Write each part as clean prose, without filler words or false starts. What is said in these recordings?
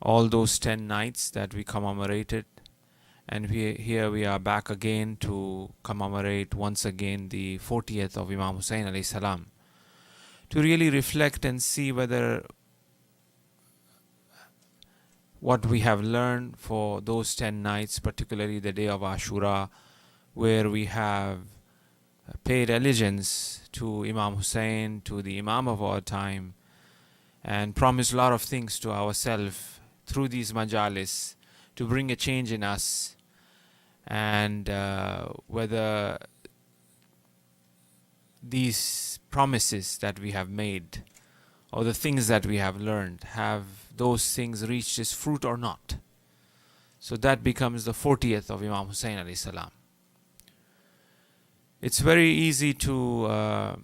all those 10 nights that we commemorated. And here we are back again to commemorate once again the 40th of Imam Hussein alayhi salam, to really reflect and see whether what we have learned for those 10 nights, particularly the day of Ashura, where we have paid allegiance to Imam Hussein, to the Imam of our time, and promised a lot of things to ourselves through these majalis to bring a change in us, and whether these promises that we have made or the things that we have learned, have those things reached its fruit or not. So that becomes the 40th of Imam Hussein alayhi salam. It's very easy to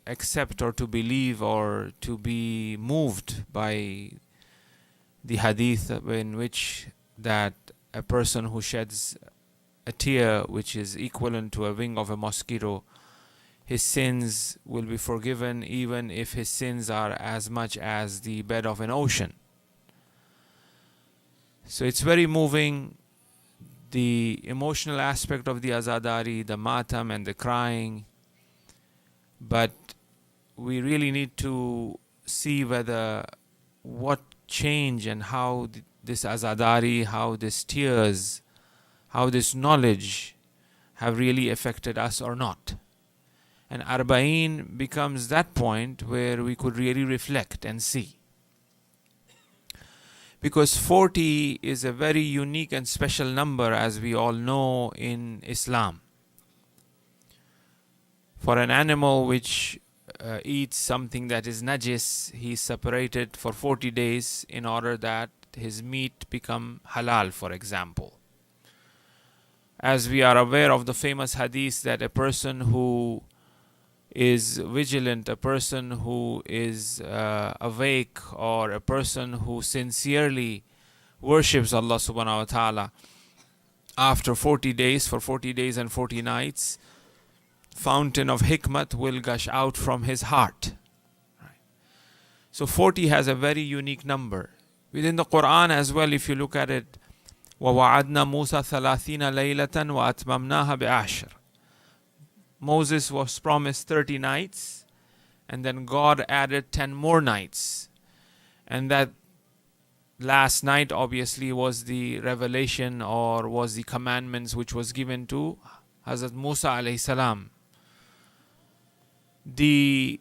accept or to believe or to be moved by the hadith in which that a person who sheds a tear which is equivalent to a wing of a mosquito, his sins will be forgiven even if his sins are as much as the bed of an ocean. So it's very moving, the emotional aspect of the azadari, the matam and the crying, but we really need to see whether what change and how this azadari, how this tears, how this knowledge have really affected us or not. And Arba'in becomes that point where we could really reflect and see. Because 40 is a very unique and special number, as we all know in Islam. For an animal which eats something that is najis, he is separated for 40 days in order that his meat become halal, for example. As we are aware of the famous hadith that a person who is vigilant, a person who is awake, or a person who sincerely worships Allah subhanahu wa ta'ala, after 40 days, for 40 days and 40 nights, fountain of hikmat will gush out from his heart. Right. So 40 has a very unique number. Within the Quran as well, if you look at it, وَوَعَدْنَا مُوسَى 30 لَيْلَةً وَأَتْمَمْنَاهَا بِعَشْرٍ. Moses was promised 30 nights, and then God added 10 more nights. And that last night obviously was the revelation, or was the commandments which was given to Hazrat Musa alayhi salam. The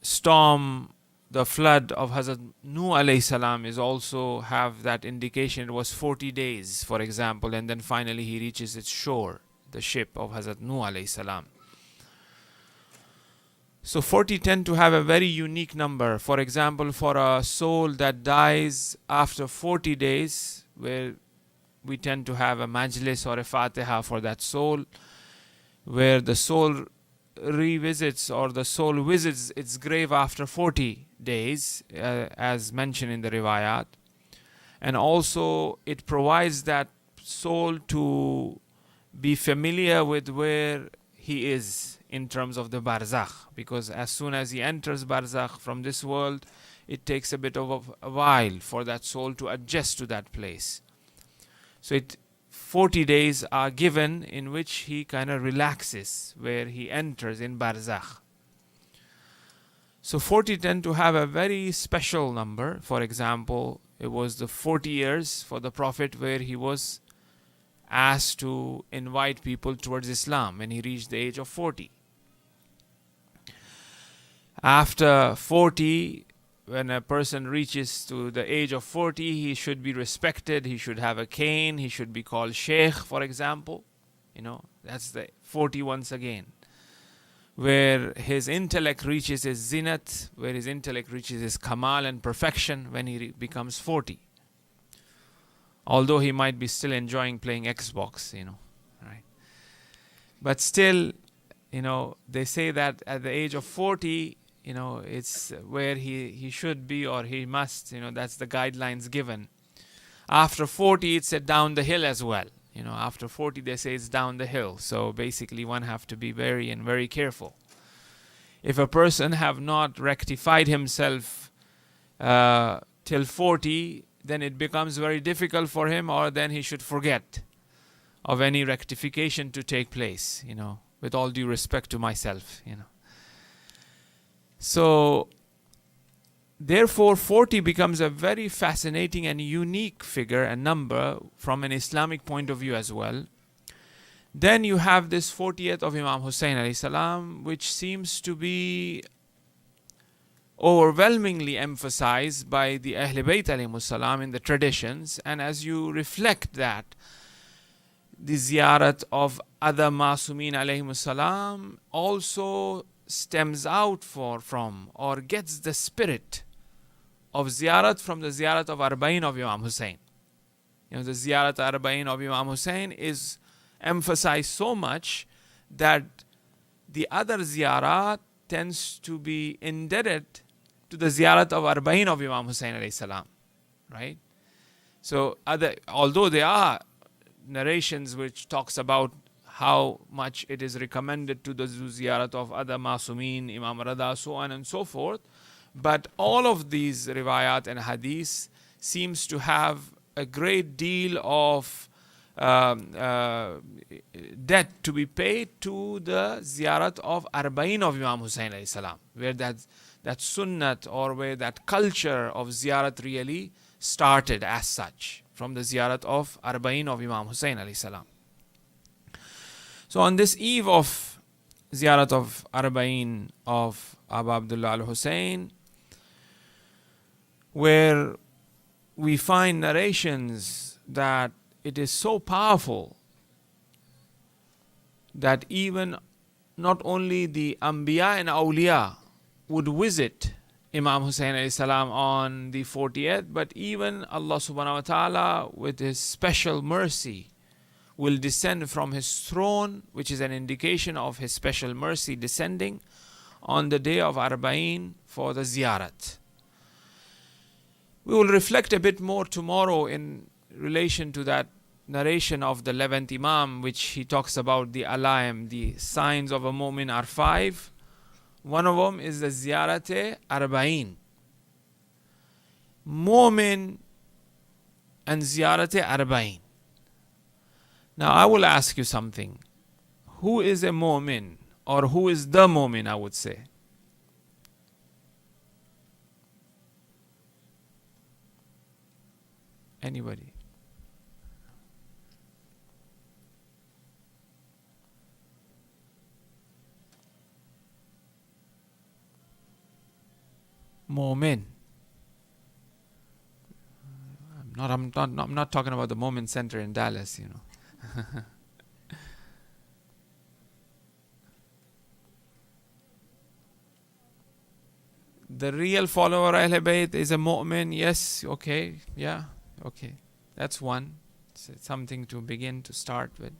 storm, the flood of Hazrat Nuh alayhi salam is also have that indication. It was 40 days, for example, and then finally he reaches its shore, the ship of Hazrat Nuh alayhi salam. So 40 tend to have a very unique number. For example, for a soul that dies after 40 days, where we tend to have a majlis or a fatiha for that soul, where the soul revisits, or the soul visits its grave after 40 days, as mentioned in the riwayat. And also it provides that soul to be familiar with where he is in terms of the barzakh, because as soon as he enters barzakh from this world, it takes a bit of a while for that soul to adjust to that place. So 40 days are given in which he kind of relaxes, where he enters in barzakh. So 40 tend to have a very special number. For example, it was the 40 years for the Prophet where he was asked to invite people towards Islam when he reached the age of 40. After 40, when a person reaches to the age of 40, he should be respected, he should have a cane, he should be called Sheikh, for example. That's the 40 once again. Where his intellect reaches his zinat, where his intellect reaches his kamal and perfection when he becomes 40. Although he might be still enjoying playing Xbox, right? But still, they say that at the age of 40, it's where he should be, or he must, that's the guidelines given. After 40, it's down the hill as well. After 40, they say it's down the hill. So basically, one have to be very careful. If a person have not rectified himself till 40, then it becomes very difficult for him, or then he should forget of any rectification to take place, with all due respect to myself. So, therefore, 40 becomes a very fascinating and unique figure and number from an Islamic point of view as well. Then you have this 40th of Imam Hussein alayhi salam, which seems to be overwhelmingly emphasized by the Ahl Bayt alayhi salam in the traditions. And as you reflect that, the ziyarat of other Masumeen alayhi salam also stems out from or gets the spirit of ziyarat from the ziyarat of Arba'in of Imam Hussein. The ziyarat Arba'in of Imam Hussein is emphasized so much that the other ziyarat tends to be indebted to the ziyarat of Arba'in of Imam Hussein alayhi salam, right? So although there are narrations which talks about how much it is recommended to the ziyarat of other Masumeen, Imam Rada, so on and so forth, but all of these riwayat and hadith seems to have a great deal of debt to be paid to the ziyarat of Arba'in of Imam Hussein alayhi salam, where that sunnat or where that culture of ziyarat really started as such, from the ziyarat of Arba'in of Imam Hussein alayhi salam. So on this eve of ziyarat of Arba'in of Abu Abdullah al-Hussein, where we find narrations that it is so powerful that even not only the Anbiya and Awliya would visit Imam Hussein alayhi salam on the 40th, but even Allah subhanahu wa ta'ala with His special mercy will descend from His throne, which is an indication of His special mercy descending on the day of Arba'in for the ziyarat. We will reflect a bit more tomorrow in relation to that narration of the 11th Imam, which he talks about the alaim, the signs of a mu'min are 5. One of them is the ziyarat Arba'in. Mu'min and ziyarat Arba'in. Now I will ask you something. Who is a mu'min, or who is the mu'min, I would say? Anybody? Mu'min. I'm not talking about the Mu'min Center in Dallas, The real follower Ahl Bayt is a mu'min. Yes, okay, yeah, okay. That's one. It's something to begin to start with.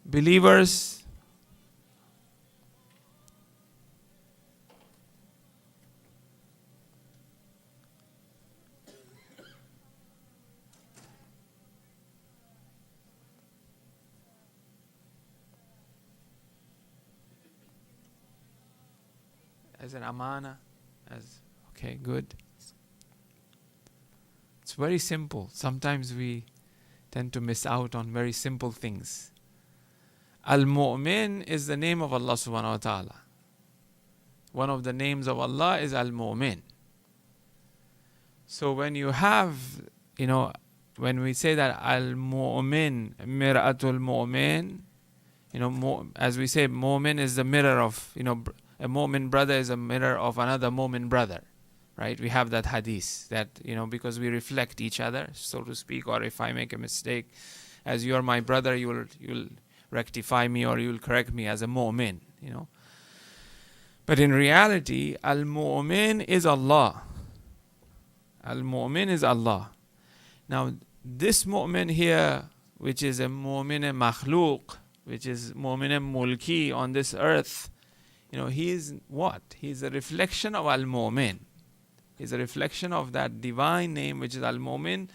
Believers. As an amana, okay, good. It's very simple. Sometimes we tend to miss out on very simple things. Al-Mu'min is the name of Allah subhanahu wa ta'ala. One of the names of Allah is Al-Mu'min. So when you have, when we say that Al-Mu'min, Mir'atul Mu'min, as we say, Mu'min is the mirror of, a mu'min brother is a mirror of another mu'min brother, right? We have that hadith that, because we reflect each other, so to speak, or if I make a mistake, as you are my brother, you'll rectify me or you'll correct me as a mu'min, But in reality, al-mu'min is Allah. Al-mu'min is Allah. Now, this mu'min here, which is a mu'min makhluq, which is mu'min mulki on this earth, he is what? He is a reflection of Al-Mu'min. He is a reflection of that divine name, which is Al-Mu'min,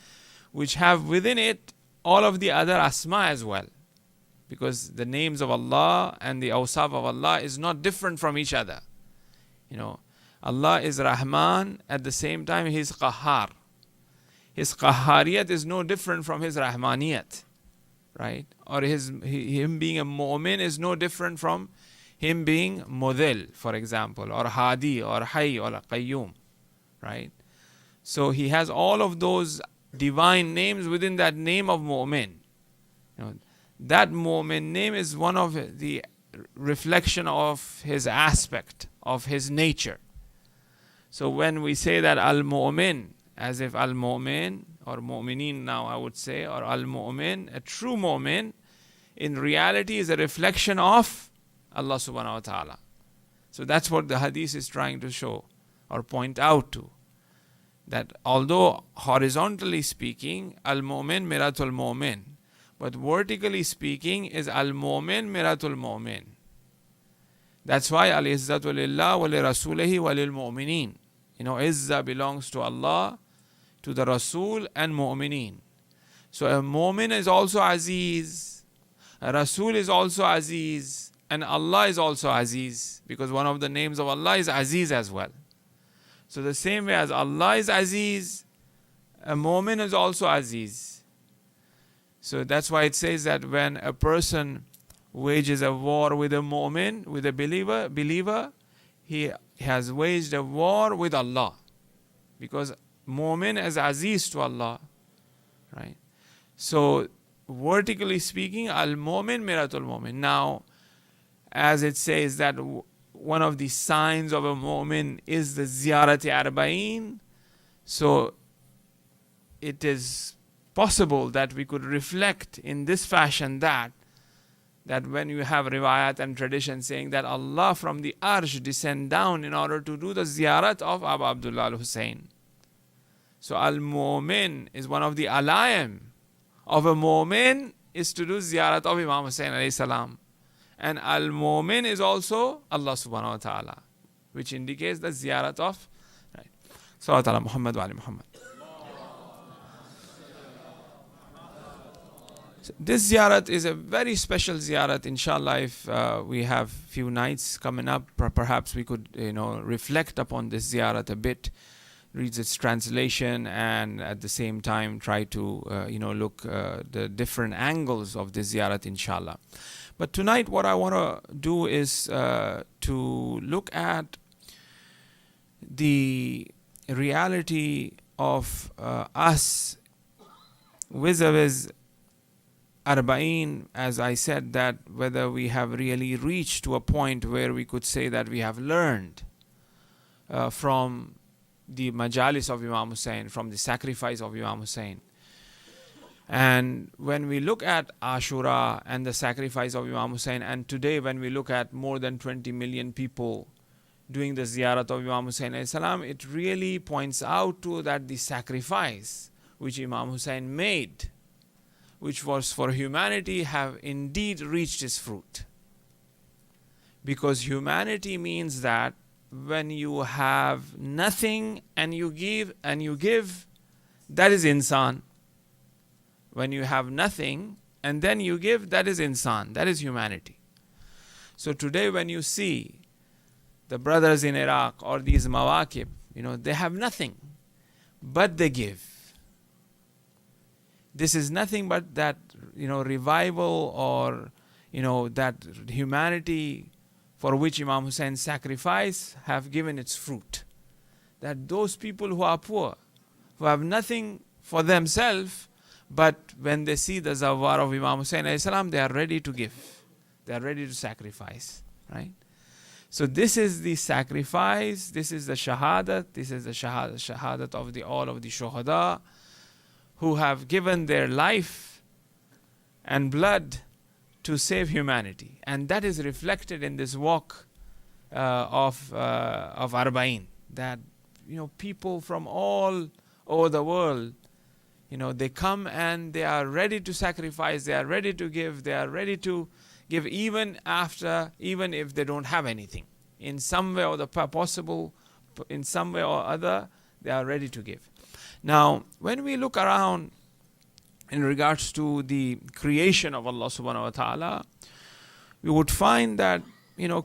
which have within it all of the other asma as well. Because the names of Allah and the awsaf of Allah is not different from each other. You know, Allah is Rahman, at the same time He is Qahhar. His Qahhariyat is no different from His Rahmaniyat, right? Or Him being a Mu'min is no different from Him being Mudil, for example, or Hadi, or Hayy, or Qayyum, right? So He has all of those divine names within that name of Mu'min. You know, that Mu'min name is one of the reflection of His aspect, of His nature. So when we say that Al-Mu'min, as if Al-Mu'min, or Mu'mineen now I would say, or Al-Mu'min, a true Mu'min, in reality is a reflection of Allah subhanahu wa ta'ala. So that's what the hadith is trying to show or point out to. That although horizontally speaking, Al-Mu'min Miratul Mu'min, but vertically speaking is Al-Mu'min Miratul Mu'min. That's why Al-Izzatu Lillah wa li Rasulihi wa lil Mu'mineen. You know, Izzah belongs to Allah, to the Rasul and Mu'mineen. So a Mu'min is also Aziz, a Rasul is also Aziz, and Allah is also Aziz, because one of the names of Allah is Aziz as well. So the same way as Allah is Aziz, a Mu'min is also Aziz. So that's why it says that when a person wages a war with a Mu'min, with a believer, he has waged a war with Allah. Because Mu'min is Aziz to Allah, right? So vertically speaking, Al-Mu'min Miratul Mu'min. Now, as it says that one of the signs of a Mu'min is the Ziyarati Arba'in, so it is possible that we could reflect in this fashion that when you have riwayat and tradition saying that Allah from the Arsh descend down in order to do the ziyarat of Abu Abdullah al-Hussein. So Al-Mu'min is one of the alayim of a Mu'min is to do ziyarat of Imam Hussein alayhi salam. And Al-Mu'min is also Allah subhanahu wa ta'ala, which indicates the ziyarat of, right? Salawat ala Muhammad wa ali Muhammad. So this ziyarat is a very special ziyarat. Inshallah, if we have few nights coming up, perhaps we could, reflect upon this ziyarat a bit, read its translation, and at the same time try to, look the different angles of this ziyarat, inshallah. But tonight, what I want to do is to look at the reality of us vis-a-vis Arba'in, as I said, that whether we have really reached to a point where we could say that we have learned from the majalis of Imam Hussein, from the sacrifice of Imam Hussein. And when we look at Ashura and the sacrifice of Imam Hussein, and today when we look at more than 20 million people doing the ziyarat of Imam Hussein alayhi salam, it really points out to that the sacrifice which Imam Hussein made, which was for humanity, have indeed reached its fruit. Because humanity means that when you have nothing and you give, that is insan. When you have nothing and then you give, that is insan, that is humanity. So today when you see the brothers in Iraq or these mawakib, they have nothing, but they give. This is nothing but that, revival or, that humanity for which Imam Hussein's sacrifice have given its fruit. That those people who are poor, who have nothing for themselves, but when they see the zawar of Imam Hussein alayhi salam, they are ready to give. They are ready to sacrifice, right? So this is the sacrifice, this is the shahadat, this is the shahadat of all of the shuhada who have given their life and blood to save humanity. And that is reflected in this walk of Arba'in. That, people from all over the world, they come and they are ready to sacrifice, they are ready to give, they are ready to give even if they don't have anything. In some way or in some way or other, they are ready to give. Now, when we look around in regards to the creation of Allah subhanahu wa ta'ala, we would find that,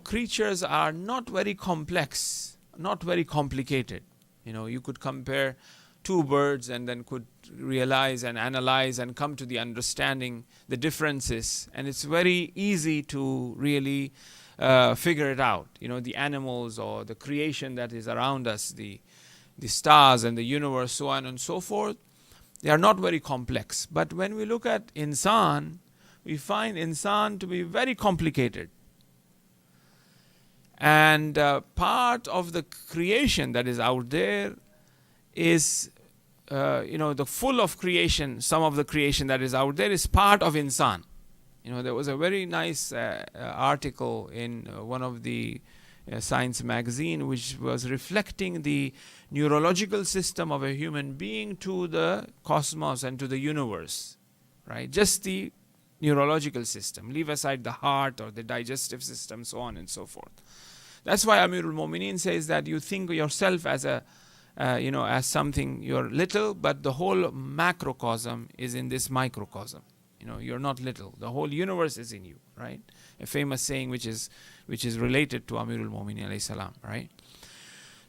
creatures are not very complex. not very complicated. You could compare two birds and then could realize and analyze and come to the understanding the differences, and it's very easy to really figure it out. The animals or the creation that is around us, the stars and the universe, so on and so forth, they are not very complex. But when we look at insan, we find insan to be very complicated. And part of the creation that is out there is, the full of creation, some of the creation that is out there is part of insan. There was a very nice article in one of the science magazine which was reflecting the neurological system of a human being to the cosmos and to the universe, right? Just the neurological system. Leave aside the heart or the digestive system, so on and so forth. That's why Amirul Mu'mineen says that you think yourself as as something, you're little, but the whole macrocosm is in this microcosm. You're not little. The whole universe is in you, right? A famous saying which is related to Amirul Mu'mineen alayhi salam, right?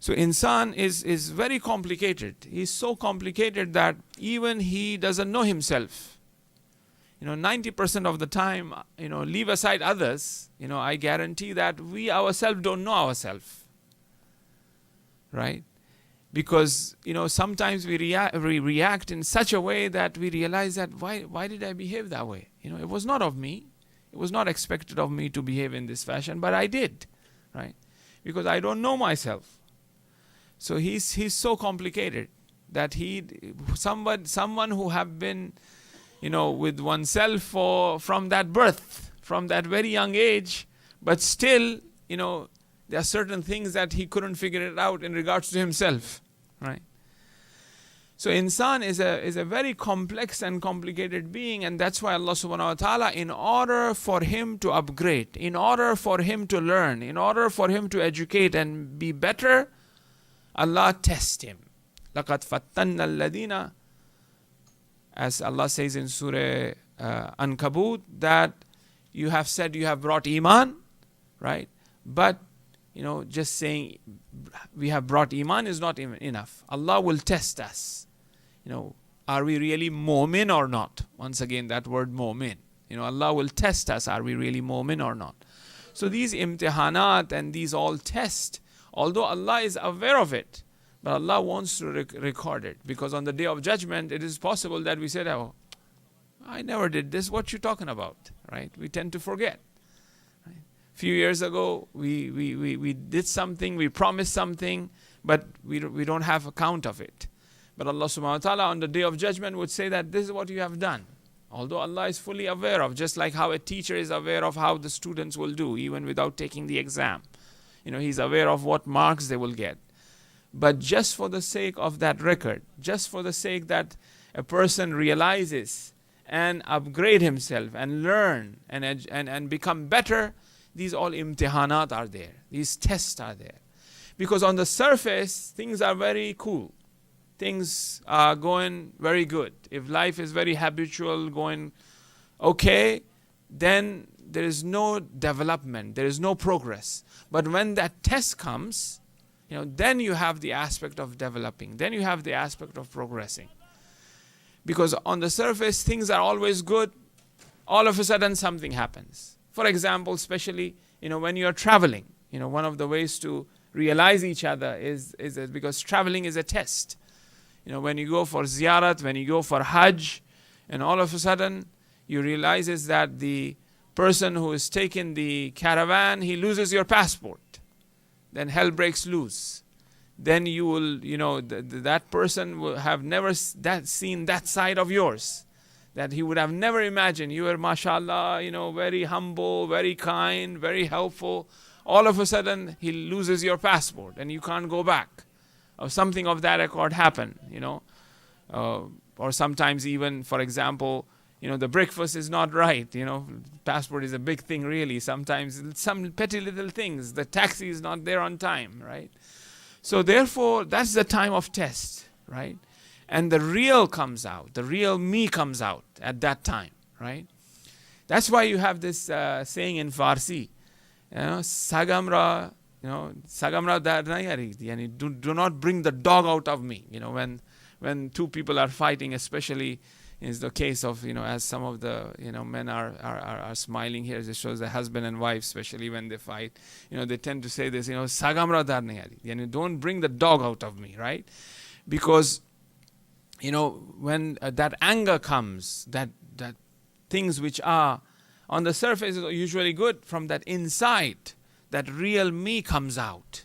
So insan is very complicated. He's so complicated that even he doesn't know himself. 90% of the time, leave aside others, I guarantee that we ourselves don't know ourselves, right? Because, sometimes we react in such a way that we realize that why did I behave that way? It was not of me. It was not expected of me to behave in this fashion, but I did, right? Because I don't know myself. So he's so complicated that someone who have been, with oneself from that birth, from that very young age, but still, there are certain things that he couldn't figure it out in regards to himself, right? So insan is a very complex and complicated being, and that's why Allah subhanahu wa ta'ala, in order for him to upgrade, in order for him to learn, in order for him to educate and be better, Allah tests him. لَقَدْ فَتَّنَّ الَّذِينَ, as Allah says in Surah Ankabut, that you have said you have brought iman, right? But just saying we have brought iman is not enough. Allah will test us. Are we really mu'min or not? Once again, that word mu'min. Allah will test us. Are we really mu'min or not? So these imtihanat and these all tests, although Allah is aware of it, but Allah wants to record it. Because on the day of judgment, it is possible that we said, oh, I never did this. What you talking about? Right? We tend to forget. Few years ago, we did something, we promised something, but we don't have account of it. But Allah subhanahu wa ta'ala on the day of judgment would say that this is what you have done. Although Allah is fully aware of, just like how a teacher is aware of how the students will do, even without taking the exam. He's aware of what marks they will get. But just for the sake of that record, just for the sake that a person realizes and upgrade himself and learn and become better, these all imtihanat are there. These tests are there. Because on the surface, things are very cool. Things are going very good. If life is very habitual, going okay, then there is no development. There is no progress. But when that test comes, then you have the aspect of developing. Then you have the aspect of progressing. Because on the surface, things are always good. All of a sudden, something happens. For example, especially, when you're traveling, one of the ways to realize each other is because traveling is a test. When you go for ziyarat, when you go for hajj, and all of a sudden, you realize is that the person who is taking the caravan, he loses your passport. Then hell breaks loose. Then you will, that person will have never seen that side of yours. That he would have never imagined. You were, mashallah, very humble, very kind, very helpful. All of a sudden, he loses your passport and you can't go back. Or something of that accord happen, or sometimes even, for example, the breakfast is not right. Passport is a big thing, really. Sometimes some petty little things. The taxi is not there on time, right? So therefore, that's the time of test, right? And the real comes out. The real me comes out at that time, right? That's why you have this saying in Farsi, Sagamra, Sagamra dar nahi hari, yani do not bring the dog out of me. When two people are fighting, especially is the case of, as some of the, men are smiling here. It shows the husband and wife, especially when they fight, they tend to say this, Sagamra dar nahi hari, yani don't bring the dog out of me, right? Because, when that anger comes, that things which are on the surface are usually good, from that inside, that real me comes out.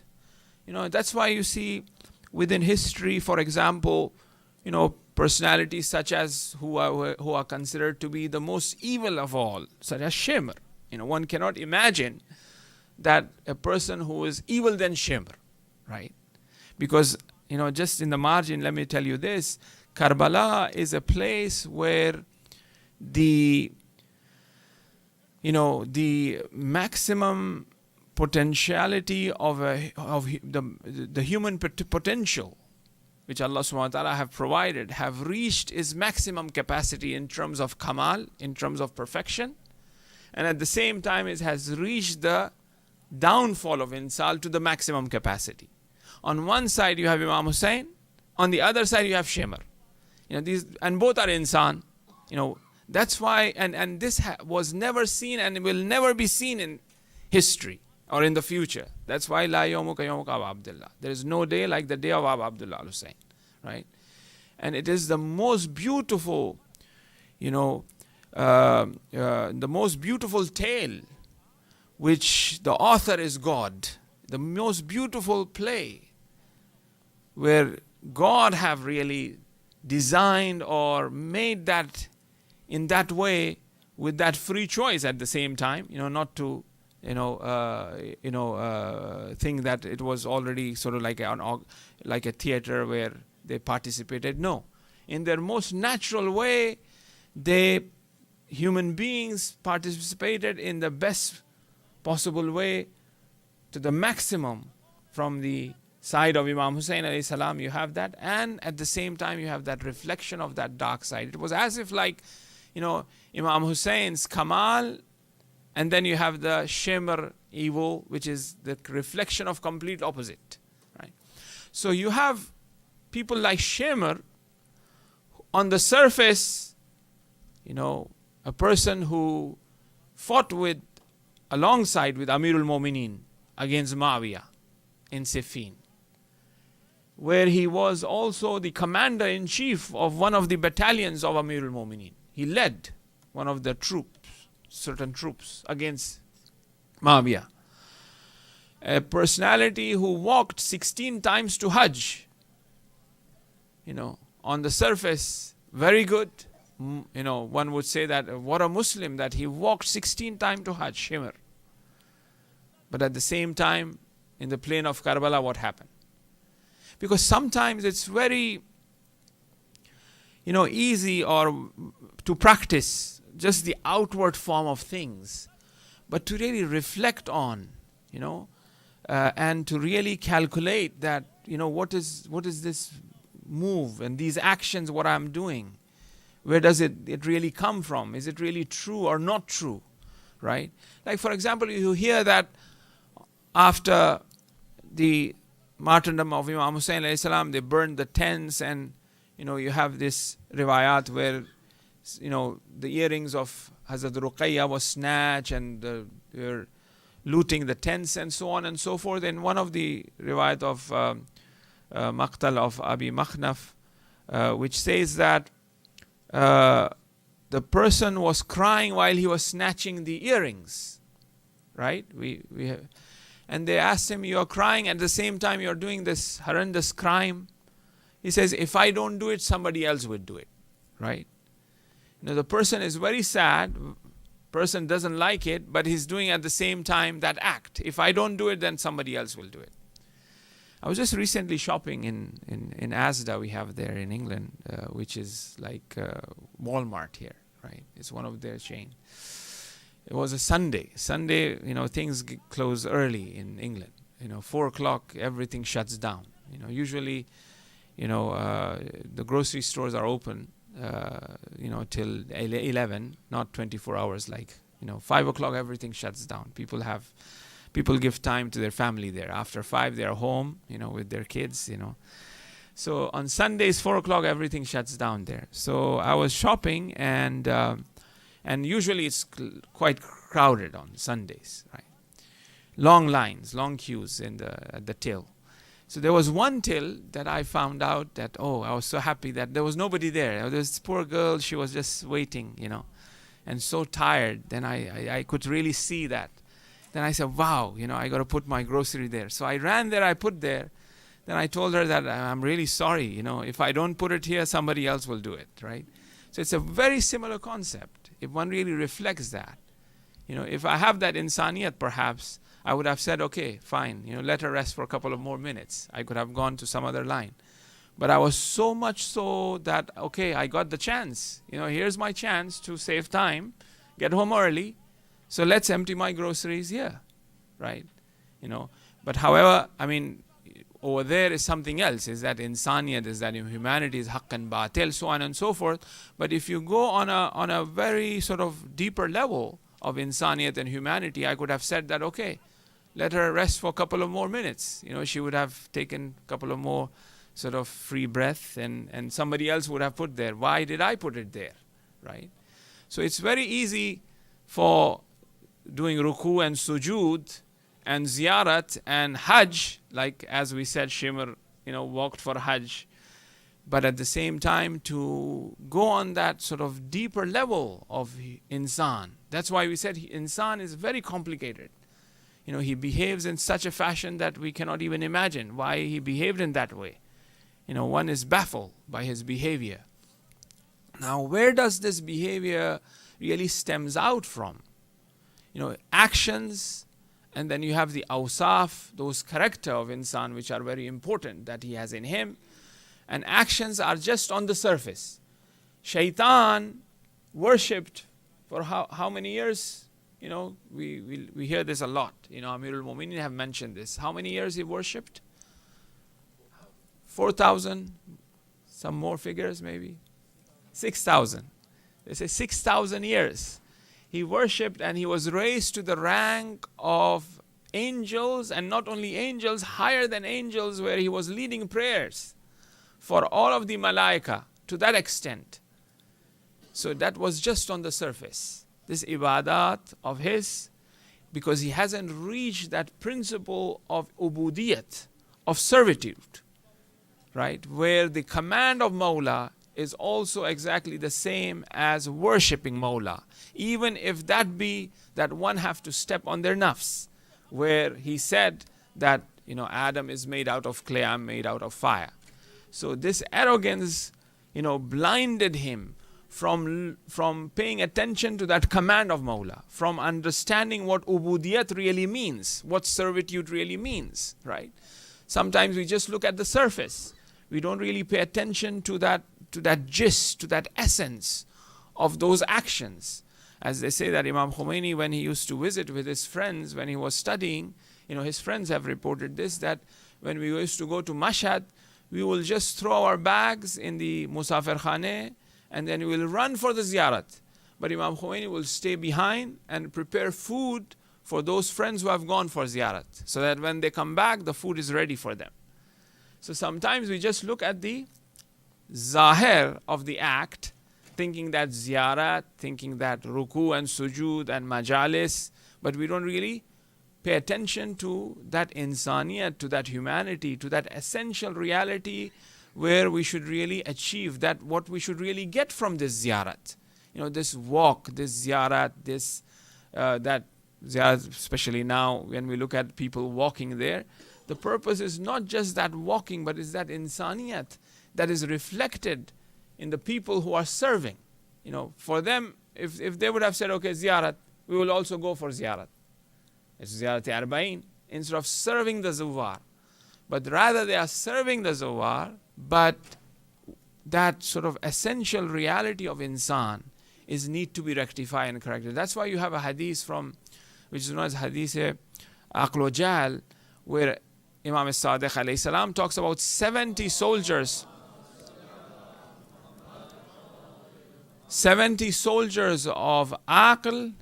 That's why you see within history, for example, personalities such as who are considered to be the most evil of all, such as Shimr. One cannot imagine that a person who is evil than Shimr, right? Because, just in the margin, let me tell you this: Karbala is a place where the maximum potentiality of the human potential which Allah subhanahu wa ta'ala have provided, have reached its maximum capacity in terms of kamal, in terms of perfection, and at the same time it has reached the downfall of insal to the maximum capacity. On one side you have Imam Hussein, on the other side you have Shimr. These, and both are insan. That's why, and this was never seen and will never be seen in history or in the future. That's why La yawmuka yawmuka Abu Abdullah. There is no day like the day of Abu Abdullah al-Hussein, right? And it is the most beautiful, the most beautiful tale, which the author is God. The most beautiful play, where God have really designed or made that in that way, with that free choice at the same time, not to think that it was already sort of like a theater where they participated. No, in their most natural way, human beings participated in the best possible way to the maximum. From the side of Imam Hussein alayhi salam, you have that, and at the same time you have that reflection of that dark side. It was as if like, Imam Hussein's kamal, and then you have the Shimr evil, which is the reflection of complete opposite, right? So you have people like Shimr, on the surface, a person who fought alongside with Amirul Mu'mineen against Muawiyah in Siffin, where he was also the commander-in-chief of one of the battalions of Amirul Mu'mineen. He led one of the certain troops against Muawiyah. A personality who walked 16 times to Hajj. On the surface, very good. One would say that, what a Muslim that he walked 16 times to Hajj, Shimr. But at the same time, in the plain of Karbala, what happened? Because sometimes it's very, easy or to practice just the outward form of things, but to really reflect on, and to really calculate that, what is this move and these actions, what I'm doing, where does it really come from? Is it really true or not true, right? Like, for example, you hear that after the martyrdom of Imam Hussein alayhi salam, they burned the tents, and you have this riwayat where the earrings of Hazrat Ruqayya was snatched, and they were looting the tents and so on and so forth. And one of the riwayat of Maqtal of Abi Makhnaf, which says that the person was crying while he was snatching the earrings, right? And they asked him, you are crying at the same time you are doing this horrendous crime. He says, if I don't do it, somebody else would do it, right? The person is very sad, person doesn't like it, but he's doing at the same time that act. If I don't do it, then somebody else will do it. I was just recently shopping in Asda, we have there in England, which is like Walmart here, right? It's one of their chain. It was a Sunday. Sunday, things close early in England. 4 o'clock, everything shuts down. Usually, the grocery stores are open, till 11, not 24 hours. Like, 5 o'clock, everything shuts down. People have people give time to their family there. After 5, they are home, with their kids, So on Sundays, 4 o'clock, everything shuts down there. So I was shopping, and usually it's quite crowded on Sundays, right? Long lines, long queues at the till. So there was one till that I found out that, I was so happy that there was nobody there. There was this poor girl, she was just waiting, and so tired. Then I could really see that. Then I said, wow, I got to put my grocery there. So I ran there, I put there. Then I told her that I'm really sorry, if I don't put it here, somebody else will do it, right? So it's a very similar concept. If one really reflects that, if I have that insaniyat, perhaps I would have said, okay, fine, let her rest for a couple of more minutes. I could have gone to some other line. But I was so much so that, okay, I got the chance. Here's my chance to save time, get home early. So let's empty my groceries here, right? But however, over there is something else, is that insaniyat, is that humanity is haqq and batil, so on and so forth. But if you go on a very sort of deeper level of insaniyat and humanity, I could have said that, okay, let her rest for a couple of more minutes. She would have taken a couple of more sort of free breath, and somebody else would have put there. Why did I put it there, right? So it's very easy for doing ruku and sujood and ziyarat and hajj, like as we said, Shimr, walked for hajj. But at the same time, to go on that sort of deeper level of insan. That's why we said insan is very complicated. He behaves in such a fashion that we cannot even imagine why he behaved in that way. One is baffled by his behavior. Now, where does this behavior really stems out from? Actions, and then you have the awsaf, those character of insan, which are very important that he has in him. And actions are just on the surface. Shaitan worshipped for how many years? We hear this a lot. Amirul Mu'minin have mentioned this. How many years he worshipped? 4,000. Some more figures maybe. 6,000. They say 6,000 years. He worshipped, and he was raised to the rank of angels, and not only angels, higher than angels, where he was leading prayers for all of the malaika to that extent. So that was just on the surface. This ibadat of his, because he hasn't reached that principle of ubudiyat, of servitude, right? Where the command of Mawla is also exactly the same as worshipping Mawla. Even if that be that one have to step on their nafs, where he said that, Adam is made out of clay, I'm made out of fire. So this arrogance, blinded him from paying attention to that command of Mawla, from understanding what ubudiyat really means, what servitude really means, right? Sometimes we just look at the surface. We don't really pay attention to that gist, to that essence of those actions. As they say that Imam Khomeini, when he used to visit with his friends, when he was studying, his friends have reported this, that when we used to go to Mashhad, we will just throw our bags in the Musafir Khane, and then we will run for the ziyarat. But Imam Khomeini will stay behind and prepare food for those friends who have gone for ziyarat, so that when they come back, the food is ready for them. So sometimes we just look at the zahir of the act, thinking that ziyarat, thinking that ruku and sujood and majalis, but we don't really pay attention to that insaniyat, to that humanity, to that essential reality where we should really achieve that, what we should really get from this ziyarat. This walk, this ziyarat, that ziyarat, especially now when we look at people walking there, the purpose is not just that walking, but is that insaniyat that is reflected in the people who are serving. For them, if they would have said, okay, ziyarat, we will also go for ziyarat. It's ziyarat arba'in, instead of serving the zuwar. But rather they are serving the zuwar, but that sort of essential reality of insan is need to be rectified and corrected. That's why you have a hadith which is known as hadith Aql Jahl, where Imam Sadiq alayhi salam talks about 70 soldiers. 70 soldiers of Aql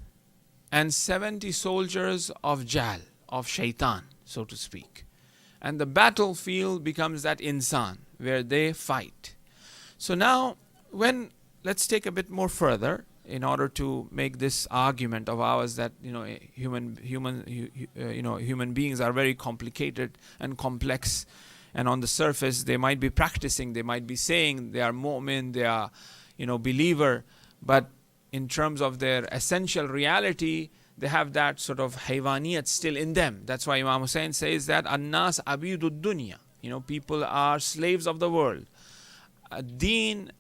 and 70 soldiers of Jahl, of shaitan, so to speak. And the battlefield becomes that insan, where they fight. So now, let's take a bit more further in order to make this argument of ours that human beings are very complicated and complex, and on the surface they might be practicing, they might be saying they are mu'min, they are believer, but in terms of their essential reality, they have that sort of haywaniyat still in them. That's why Imam Hussein says that An-nas abidud dunya. People are slaves of the world. Deen,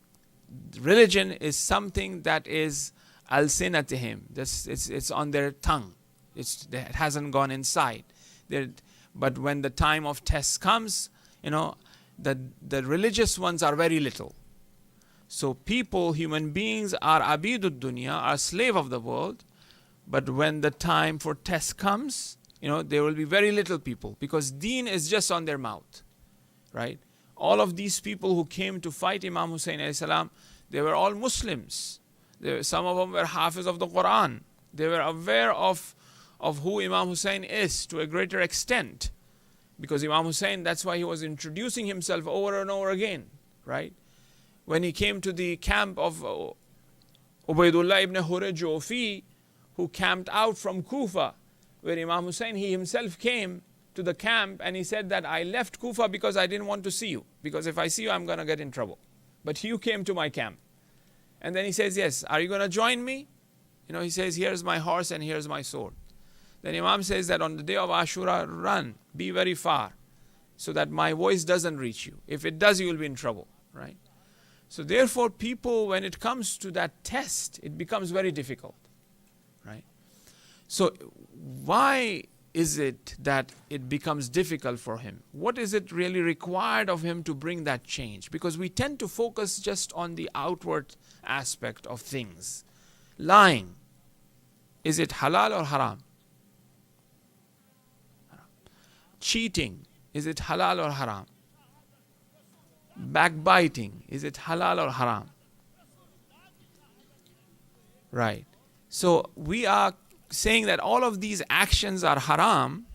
religion, is something that is al-sinatihim. It's on their tongue. It hasn't gone inside. But when the time of test comes, the religious ones are very little. So people, human beings, are abidud dunya, are slave of the world. But when the time for test comes, there will be very little people, because deen is just on their mouth, right? All of these people who came to fight Imam Hussein alayhi salam, they were all Muslims. Some of them were hafiz of the Quran. They were aware of who Imam Hussein is to a greater extent, because Imam Hussein, that's why he was introducing himself over and over again, right? When he came to the camp of Ubaidullah ibn Hurr Jofi, who camped out from Kufa, where Imam Hussein, he himself came to the camp and he said that I left Kufa because I didn't want to see you, because if I see you, I'm going to get in trouble. But you came to my camp. And then he says, yes, are you going to join me? He says, here's my horse and here's my sword. Then Imam says that on the day of Ashura, run, be very far, so that my voice doesn't reach you. If it does, you will be in trouble, right? So therefore, people, when it comes to that test, it becomes very difficult. Right? So why is it that it becomes difficult for him? What is it really required of him to bring that change? Because we tend to focus just on the outward aspect of things. Lying, is it halal or haram? Cheating, is it halal or haram? Backbiting, is it halal or haram? Right. So we are saying that all of these actions are haram,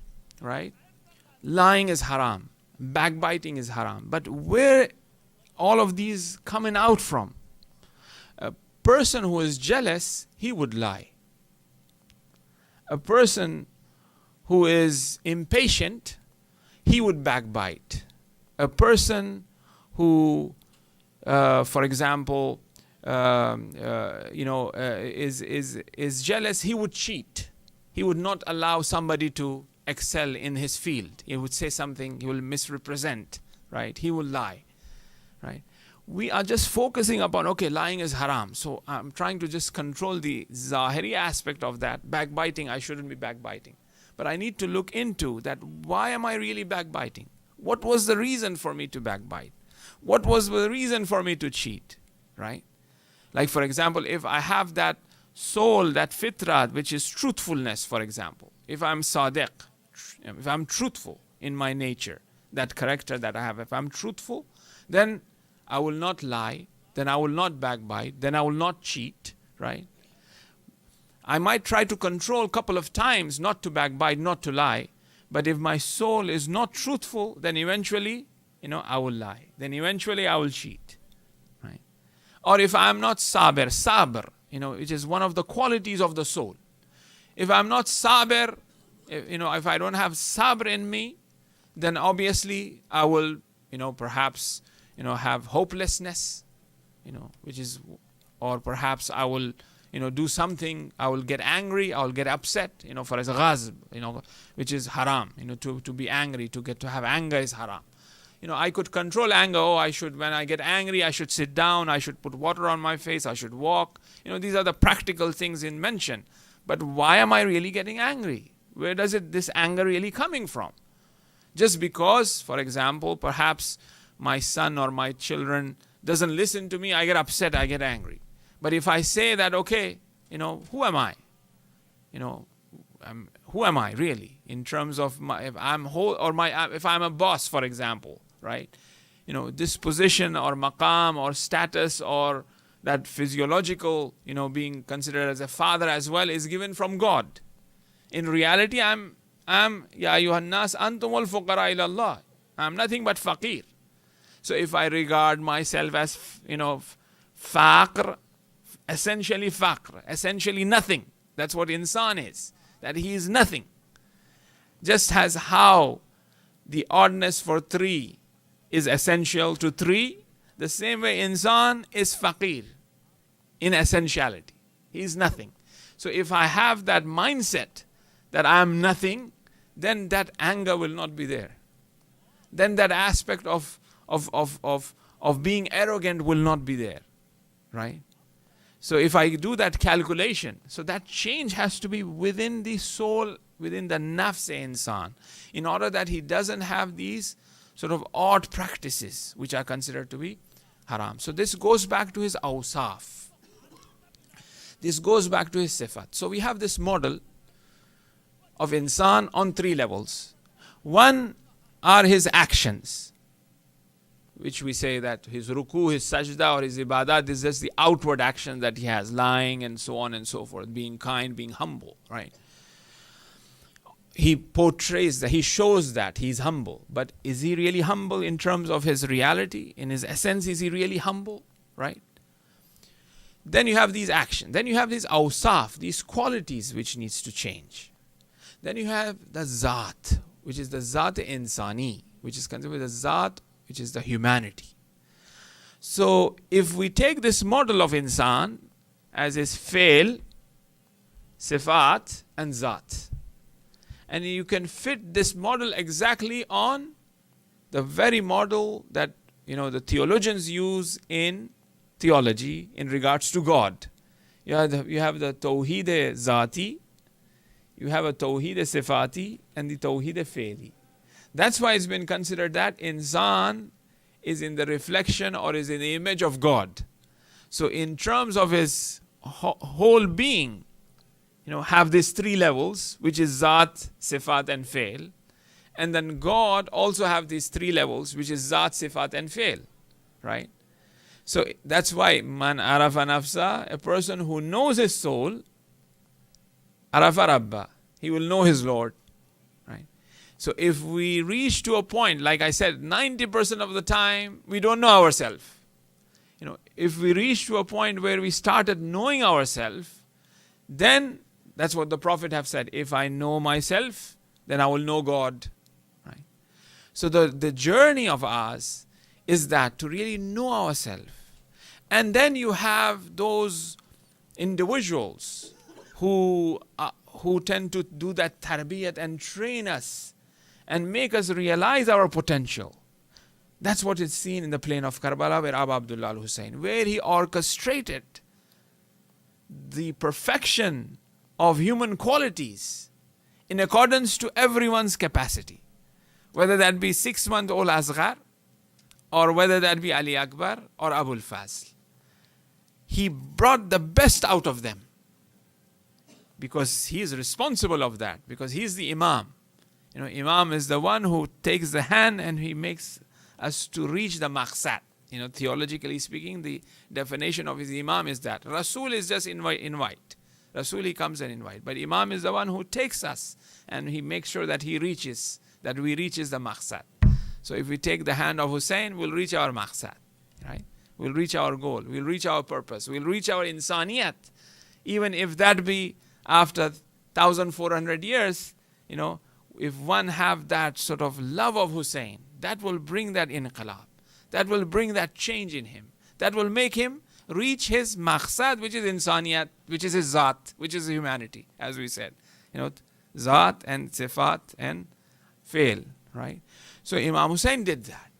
right? Lying is haram. Backbiting is haram. But where all of these coming out from? A person who is jealous, he would lie. A person who is impatient, he would backbite. A person who, for example, is jealous, he would cheat. He would not allow somebody to excel in his field. He would say something, he will misrepresent, right? He will lie, right? We are just focusing upon, okay, lying is haram. So I'm trying to just control the zahiri aspect of that. Backbiting, I shouldn't be backbiting. But I need to look into that. Why am I really backbiting? What was the reason for me to backbite? What was the reason for me to cheat, right? Like, for example, if I have that soul, that fitrah, which is truthfulness, for example, if I'm sadiq, if I'm truthful in my nature, that character that I have, if I'm truthful, then I will not lie, then I will not backbite, then I will not cheat, right? I might try to control a couple of times not to backbite, not to lie, but if my soul is not truthful, then eventually, I will lie. Then eventually I will cheat, right? Or if I'm not sabr, which is one of the qualities of the soul. If I'm not sabr, if I don't have sabr in me, then obviously I will, perhaps, have hopelessness, which is, or perhaps I will, do something, I will get angry, I will get upset, for as a ghazb, which is haram, to be angry, to have anger is haram. I could control anger. When I get angry, I should sit down, I should put water on my face, I should walk. These are the practical things in mention. But why am I really getting angry? Where does this anger really coming from? Just because, for example, perhaps my son or my children doesn't listen to me, I get upset, I get angry. But if I say that, okay, who am I? Who am I really? In terms of if I'm a boss, for example, right? This position or maqam or status or that physiological, being considered as a father as well is given from God. In reality, I'm Ya ayyuhan nas antumul fuqara ila Allah. I'm nothing but faqir. So if I regard myself as, faqr, essentially nothing. That's what insan is. That he is nothing. Just as how the oddness for 3 is essential to 3, the same way insan is faqir in essentiality. He is nothing. So if I have that mindset that I am nothing, then that anger will not be there. Then that aspect of being arrogant will not be there. Right? So if I do that calculation, so that change has to be within the soul, within the nafs-e-insan, in order that he doesn't have these sort of odd practices which are considered to be haram. So this goes back to his awsaf. This goes back to his sifat. So we have this model of insan on 3 levels. One are his actions, which we say that his ruku, his sajda or his ibadat is just the outward action that he has, lying and so on and so forth, being kind, being humble, right? He portrays that, he shows that he's humble. But is he really humble in terms of his reality? In his essence, is he really humble, right? Then you have these actions. Then you have these awsaf, these qualities which needs to change. Then you have the zat, which is the zat-e-insani, which is considered the zat, which is the humanity. So if we take this model of insan as his fail, sifat and zat, and you can fit this model exactly on the very model that the theologians use in theology in regards to God. You have the tawheed zati, you have a tawheed sifati, and the tawheed faili. That's why it's been considered that insan is in the reflection or is in the image of God. So in terms of his whole being, have these 3 levels, which is zat, sifat and fail. And then God also have these 3 levels, which is zat, sifat and fail. Right? So that's why man arafa nafsa, a person who knows his soul, arafa rabba, he will know his Lord. Right? So if we reach to a point, like I said, 90% of the time, we don't know ourselves. If we reach to a point where we started knowing ourselves, then that's what the Prophet have said. If I know myself, then I will know God. Right? So the journey of ours is that to really know ourselves. And then you have those individuals who tend to do that tarbiyat and train us and make us realize our potential. That's what is seen in the plain of Karbala where Abu Abdullah al-Hussein, where he orchestrated the perfection of human qualities in accordance to everyone's capacity. Whether that be 6-month-old Asghar, or whether that be Ali Akbar or Abul Fazl. He brought the best out of them. Because he is responsible of that. Because he is the Imam. Imam is the one who takes the hand and he makes us to reach the maqsad. Theologically speaking, the definition of his Imam is that. Rasul is just invite. Rasul, he comes and invite. But Imam is the one who takes us and he makes sure that we reaches the maqsad. So if we take the hand of Hussein, we'll reach our maqsad. Right? We'll reach our goal. We'll reach our purpose. We'll reach our insaniyat. Even if that be after 1,400 years, if one have that sort of love of Hussein, that will bring that inqilab. That will bring that change in him. That will make him reach his maqsad, which is insaniyat, which is his zat, which is humanity, as we said. Zat and sifat and fail, right? So Imam Hussein did that.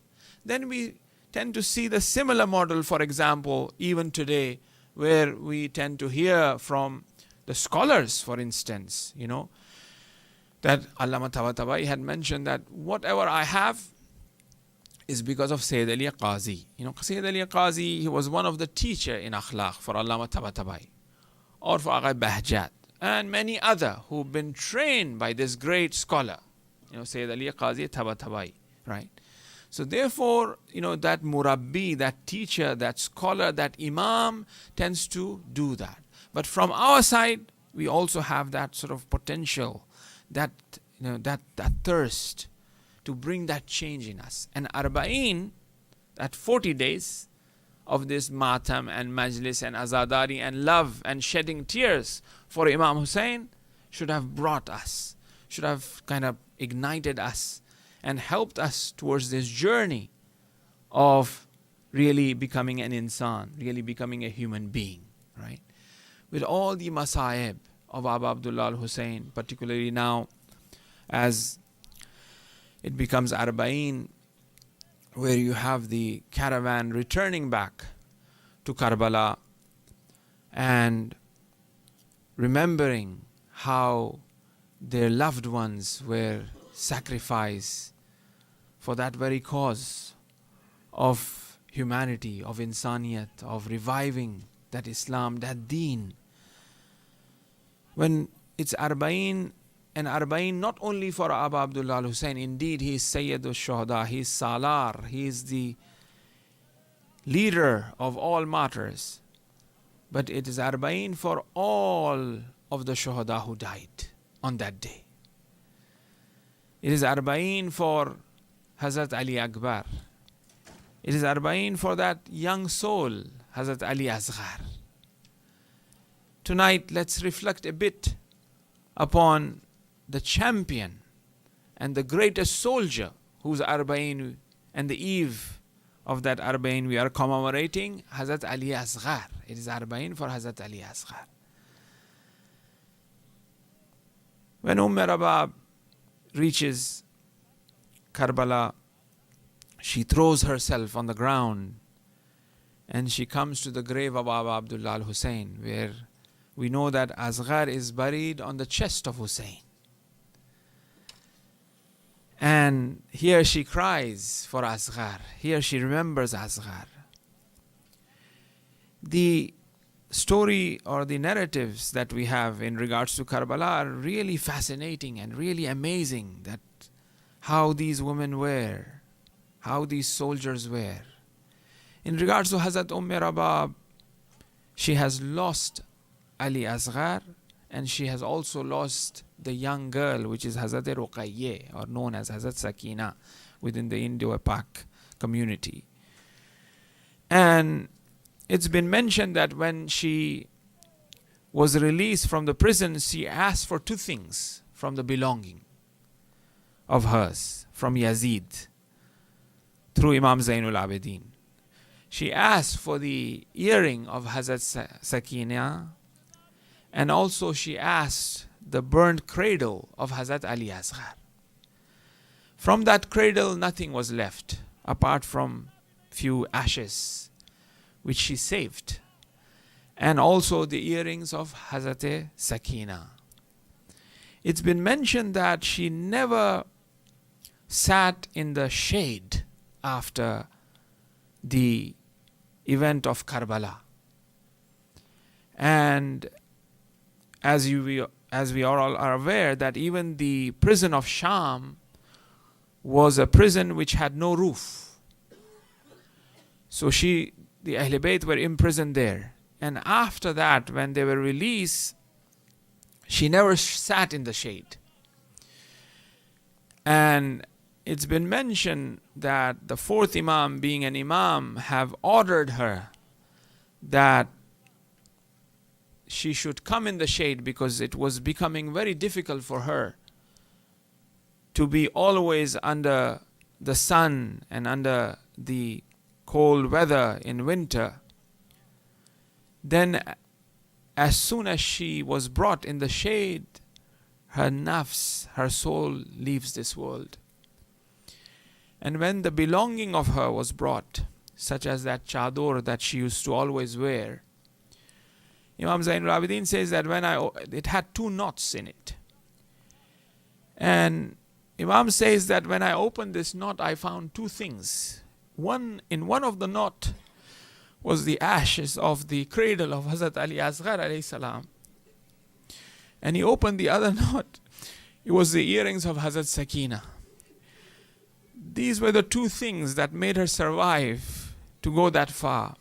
Then we tend to see the similar model, for example, even today, where we tend to hear from the scholars, for instance, that Allama Tabatabai had mentioned that whatever I have is because of Sayyid Ali Qazi. Sayyid Ali Qazi, he was one of the teacher in akhlaq for Allama Tabatabai, or for Agha Bahjat, and many other who've been trained by this great scholar, Sayyid Ali Qazi Tabatabai, right? So therefore, that murabbi, that teacher, that scholar, that imam tends to do that. But from our side, we also have that sort of potential, that that thirst to bring that change in us. And Arba'in, that 40 days of this matam and majlis and azadari and love and shedding tears for Imam Hussein should have brought us, should have kind of ignited us and helped us towards this journey of really becoming an insan, really becoming a human being, right? With all the masaib of Abu Abdullah al-Hussein, particularly now as it becomes Arba'in, where you have the caravan returning back to Karbala and remembering how their loved ones were sacrificed for that very cause of humanity, of insaniyat, of reviving that Islam, that deen. When it's Arba'in, and Arba'in not only for Abu Abdullah al-Hussein, indeed he is Sayyid al-Shuhada, he is Salar, he is the leader of all martyrs. But it is Arba'in for all of the Shuhada who died on that day. It is Arba'in for Hazrat Ali Akbar. It is Arba'in for that young soul, Hazrat Ali Asghar. Tonight, let's reflect a bit upon the champion and the greatest soldier whose Arba'in and the eve of that Arba'in we are commemorating, Hazrat Ali Asghar. It is Arba'in for Hazrat Ali Asghar. When Rabab reaches Karbala, she throws herself on the ground and she comes to the grave of Abu Abdullah al-Hussein, where we know that Asghar is buried on the chest of Hussein. And here she cries for Asghar. Here she remembers Asghar. The story or the narratives that we have in regards to Karbala are really fascinating and really amazing, that how these women were, how these soldiers were. In regards to Hazrat Rabab, she has lost Ali Asghar, and she has also lost the young girl, which is Hazrat Ruqayyeh, or known as Hazrat Sakina within the Indo-Pak community. And it's been mentioned that when she was released from the prison, she asked for two things from the belonging of hers, from Yazid, through Imam Zainul Abidin. She asked for the earring of Hazrat Sakina, and also she asked the burnt cradle of Hazrat Ali Asghar. From that cradle, nothing was left apart from few ashes, which she saved, and also the earrings of Hazrat Sakina. It's been mentioned that she never sat in the shade after the event of Karbala. And as we all are aware, that even the prison of Sham was a prison which had no roof. So the Ahl Bayt were imprisoned there. And after that, when they were released, she never sat in the shade. And it's been mentioned that the fourth Imam, being an Imam, have ordered her that she should come in the shade, because it was becoming very difficult for her to be always under the sun and under the cold weather in winter. Then as soon as she was brought in the shade, her nafs, her soul, leaves this world. And when the belonging of her was brought, such as that chador that she used to always wear, Imam Zainul Abidin says that it had two knots in it. And Imam says that when I opened this knot, I found two things. In one of the knot was the ashes of the cradle of Hazrat Ali Asghar alayhi salam. And he opened the other knot. It was the earrings of Hazrat Sakina. These were the two things that made her survive to go that far.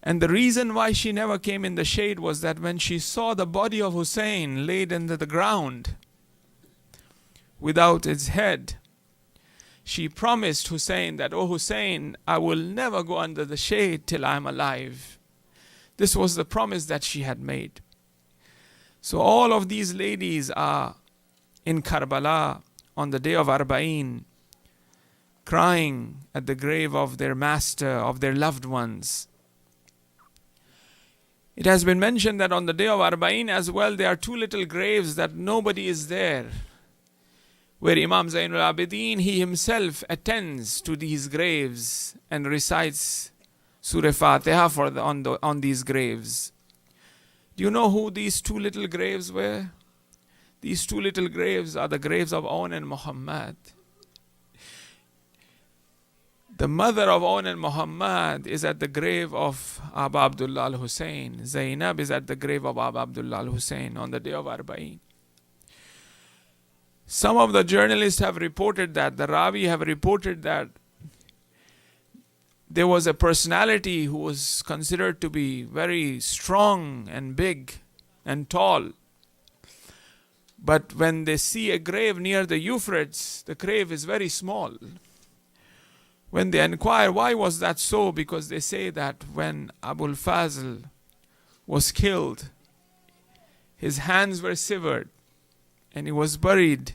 And the reason why she never came in the shade was that when she saw the body of Hussein laid into the ground, without its head. She promised Hussein that, "Oh Hussein, I will never go under the shade till I'm alive." This was the promise that she had made. So all of these ladies are in Karbala on the day of Arba'in, crying at the grave of their master, of their loved ones. It has been mentioned that on the day of Arba'in as well, there are two little graves that nobody is there, where Imam Zainul Abidin, he himself attends to these graves and recites Surah Fatiha on these graves. Do you know who these two little graves were? These two little graves are the graves of Aun and Muhammad. The mother of Aun and Muhammad is at the grave of Aba Abdullah al-Hussein. Zainab is at the grave of Aba Abdullah al-Hussein on the day of Arba'in. Some of the journalists have reported that, the Rawi have reported that there was a personality who was considered to be very strong and big and tall. But when they see a grave near the Euphrates, the grave is very small. When they inquire why was that so, because they say that when Abul Fazl was killed, his hands were severed and he was buried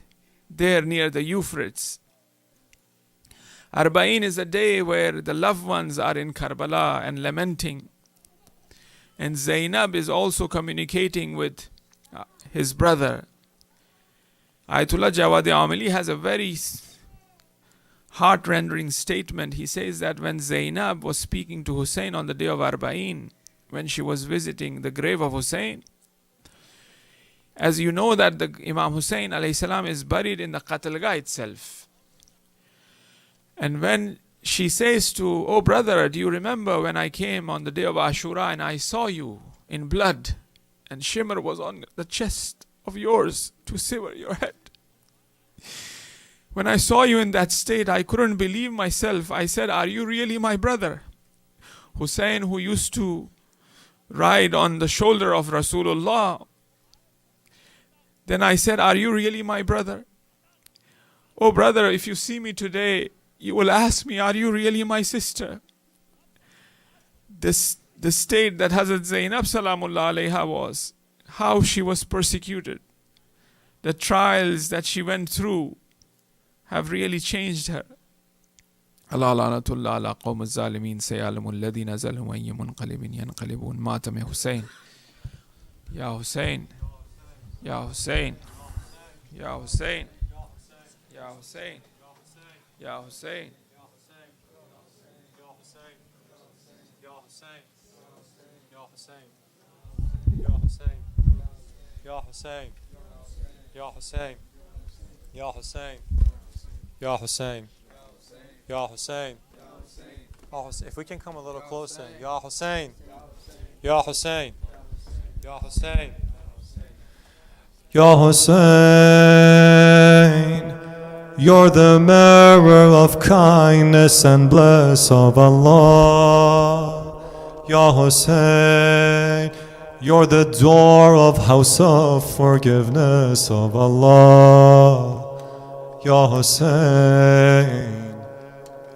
there near the Euphrates. Arba'in is a day where the loved ones are in Karbala and lamenting. And Zainab is also communicating with his brother. Ayatollah Jawad Amili has a very heart-rending statement. He says that when Zainab was speaking to Hussein on the day of Arba'in, when she was visiting the grave of Hussein, as you know that the Imam Hussein alayhi salam is buried in the Qatlgah itself. And when she says to, "Oh brother, do you remember when I came on the day of Ashura and I saw you in blood and shimmer was on the chest of yours to sever your head? When I saw you in that state, I couldn't believe myself. I said, are you really my brother? Hussein, who used to ride on the shoulder of Rasulullah." Then I said, "Are you really my brother? Oh brother, if you see me today, you will ask me, are you really my sister?" The state that Hazrat Zainab Salamullah alayha was, how she was persecuted, the trials that she went through have really changed her. Allah lanatullah ala qawm al-zalimin sayalamu alladhina zalamu ayya munqalibin yanqalibun. Matam ya Hussein. Ya Hussein. Ya Hussein. Ya Hussein. Ya Hussein. Ya Hussein. Ya Hussein. Ya Hussein. Ya Hussein. Ya Hussein. Ya Hussein. Ya Hussein. Ya Hussein. Ya Hussein. If we can come a little closer. Ya Hussein. Ya Hussein. Ya Hussein. Ya Hussein. You're the mirror of kindness and bliss of Allah. Ya Hussein. You're the door of house of forgiveness of Allah. Ya Hussein.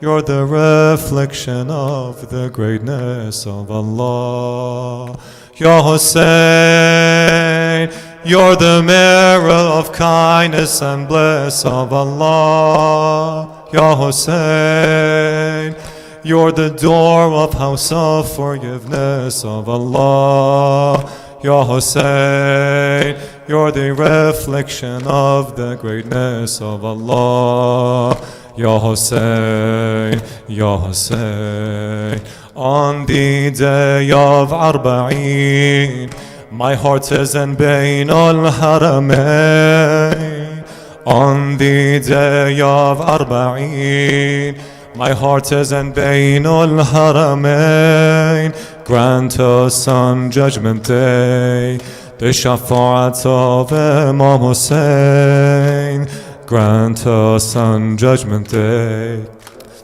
You're the reflection of the greatness of Allah. Ya Hussein. You're the mirror of kindness and bliss of Allah. Ya Hussein. You're the door of house of forgiveness of Allah. Ya Hussein. You're the reflection of the greatness of Allah. Ya Hussein. Ya Hussein. On the day of Arba'in, my heart is in Bain al-Haramain. On the day of Arba'in, my heart is in Bain al-Haramain. Grant us on Judgment Day the shafa'at of Imam Hussein. Grant us on Judgment Day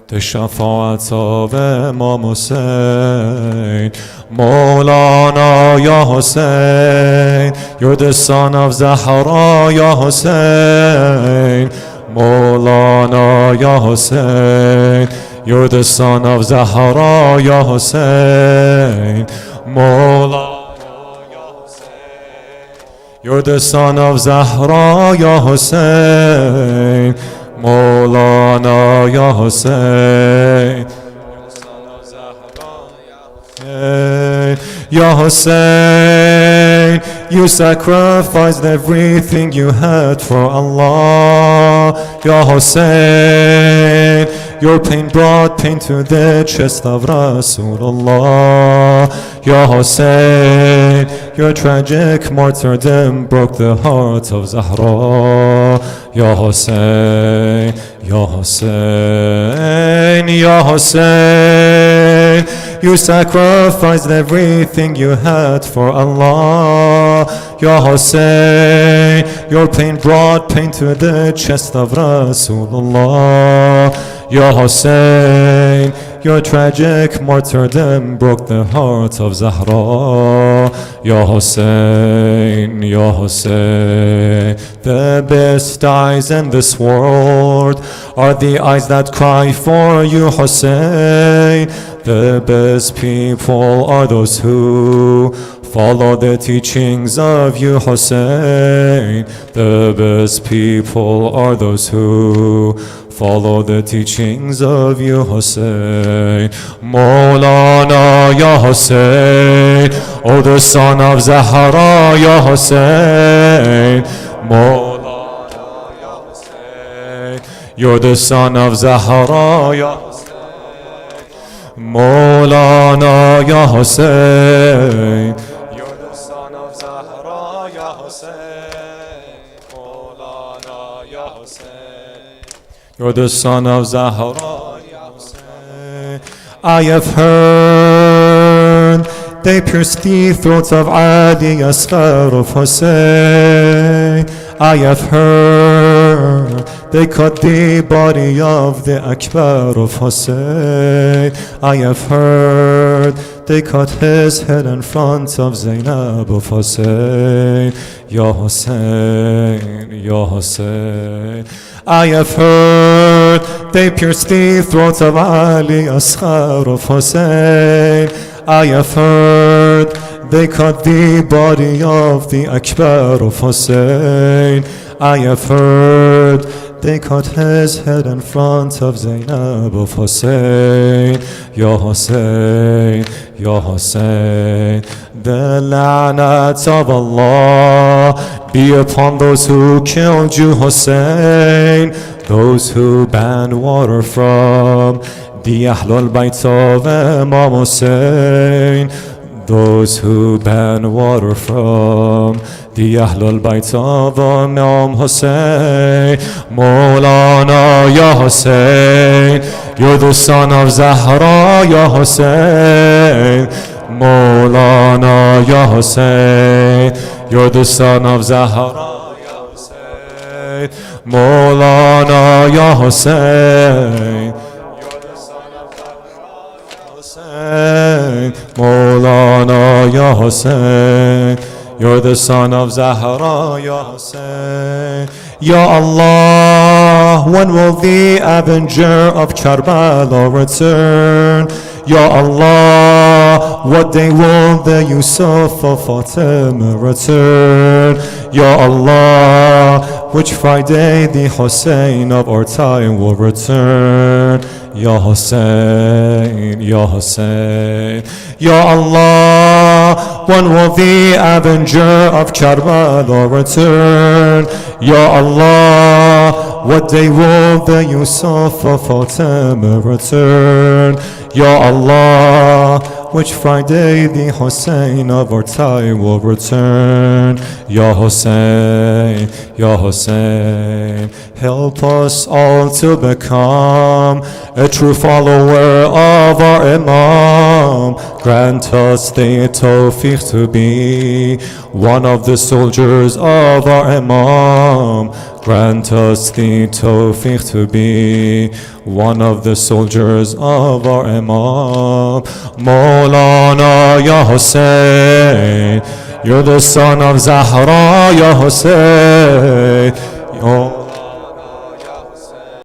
the shafa'at of Imam Hussein. Maulana Ya Hussein, you're the son of Zahra Ya Hussein. Maulana Ya Hussein, you're the son of Zahra Ya Hussein. Maulana Ya Hussein, you're the son of Zahra Ya Hussein. Maulana Ya Hussein, Ya Hussein, you sacrificed everything you had for Allah. Ya Hussein, your pain brought pain to the chest of Rasulullah. Ya Hussein, your tragic martyrdom broke the heart of Zahra. Ya Hussein, Ya Hussein, Ya Hussein, you sacrificed everything you had for Allah. Ya Hussein, your pain brought pain to the chest of Rasulullah. Ya Hussein, your tragic martyrdom broke the heart of Zahra. Ya Hussein, Ya Hussein, the best eyes in this world are the eyes that cry for you, Hussein. The best people are those who follow the teachings of you, Hussein. The best people are those who follow the teachings of you, Hussein. Maulana Ya Hussein, oh the son of Zahra Ya Hussein. Maulana Ya Hussein, you're the son of Zahra Ya Hussein. Maulana Ya Hussein, you're the son of Zahra Ya Hussein. Maulana Ya Hussein, you're the son of Zahra Ya Hussein. I have heard they pierced the throats of Ali Asghar of Hussein. I have heard they cut the body of the Akbar of Hussein. I have heard they cut his head in front of Zainab of Hussein. Ya Hussein, Ya Hussein. I have heard they pierced the throats of Ali Asghar of Hussein. I have heard they cut the body of the Akbar of Hussein. I have heard they cut his head in front of Zainab of Hussein. Ya Hussein, Ya Hussein, the la'nat of Allah be upon those who killed you, Hussein. Those who banned water from the Ahlul Bayt of Imam Hussein. Those who ban water from the Ahlul Bayt of Imam Hussein. Maulana Ya Hussein, you're the son of Zahra Ya Hussein. Maulana Ya Hussein, you're the son of Zahra Ya Hussein. Maulana Ya Hussein, Maulana Ya Hussein, you're the son of Zahra Ya Hussein. Ya Allah, when will the avenger of Karbala return? Ya Allah, what day will the Yusuf of Fatima return? Ya Allah, which Friday the Hussein of our time will return? Ya Hussein, Ya Hussein. Ya Allah, when will the avenger of Karbala return? Ya Allah, what day will the Yusuf of Fatima return? Ya Allah, which Friday the Hussein of our time will return? Ya Hussein, Ya Hussein, help us all to become a true follower of our Imam. Grant us the tawfiq to be one of the soldiers of our Imam. Grant us the tawfiq to be one of the soldiers of our Imam. Maulana Ya Hussein, you're the son of Zahra Ya Hussein.